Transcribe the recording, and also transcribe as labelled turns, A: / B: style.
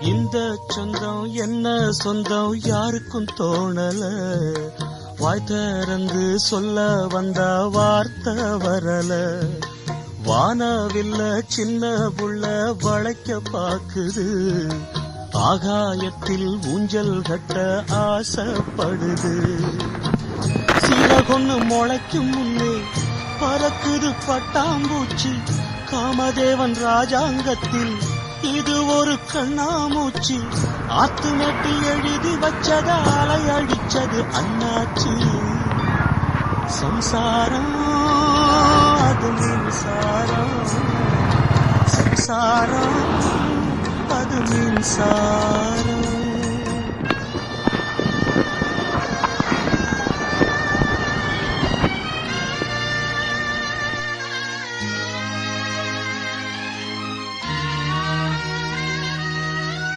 A: இந்த சொந்தம் என்ன சொந்தம் யாருக்கும் தோணல, வாய் திறந்து சொல்ல வந்த வார்த்தை வரல. வானவில்ல சின்ன புள்ள வளைக்க பாக்குது, ஆகாயத்தில் ஊஞ்சல் கட்ட ஆசைப்படுது. சீரகொன்னு முளைக்கும் முன்னே பறக்குது பட்டாம்பூச்சி, காமதேவன் ராஜாங்கத்தில் இது ஒரு கண்ணாமூச்சி. ஆத்து மேட்டில் எழுதி வச்சத அலை அடிச்சது அண்ணாச்சி. சம்சாரம் அது மின்சாரம், சம்சாரம் அது மின்சாரம்.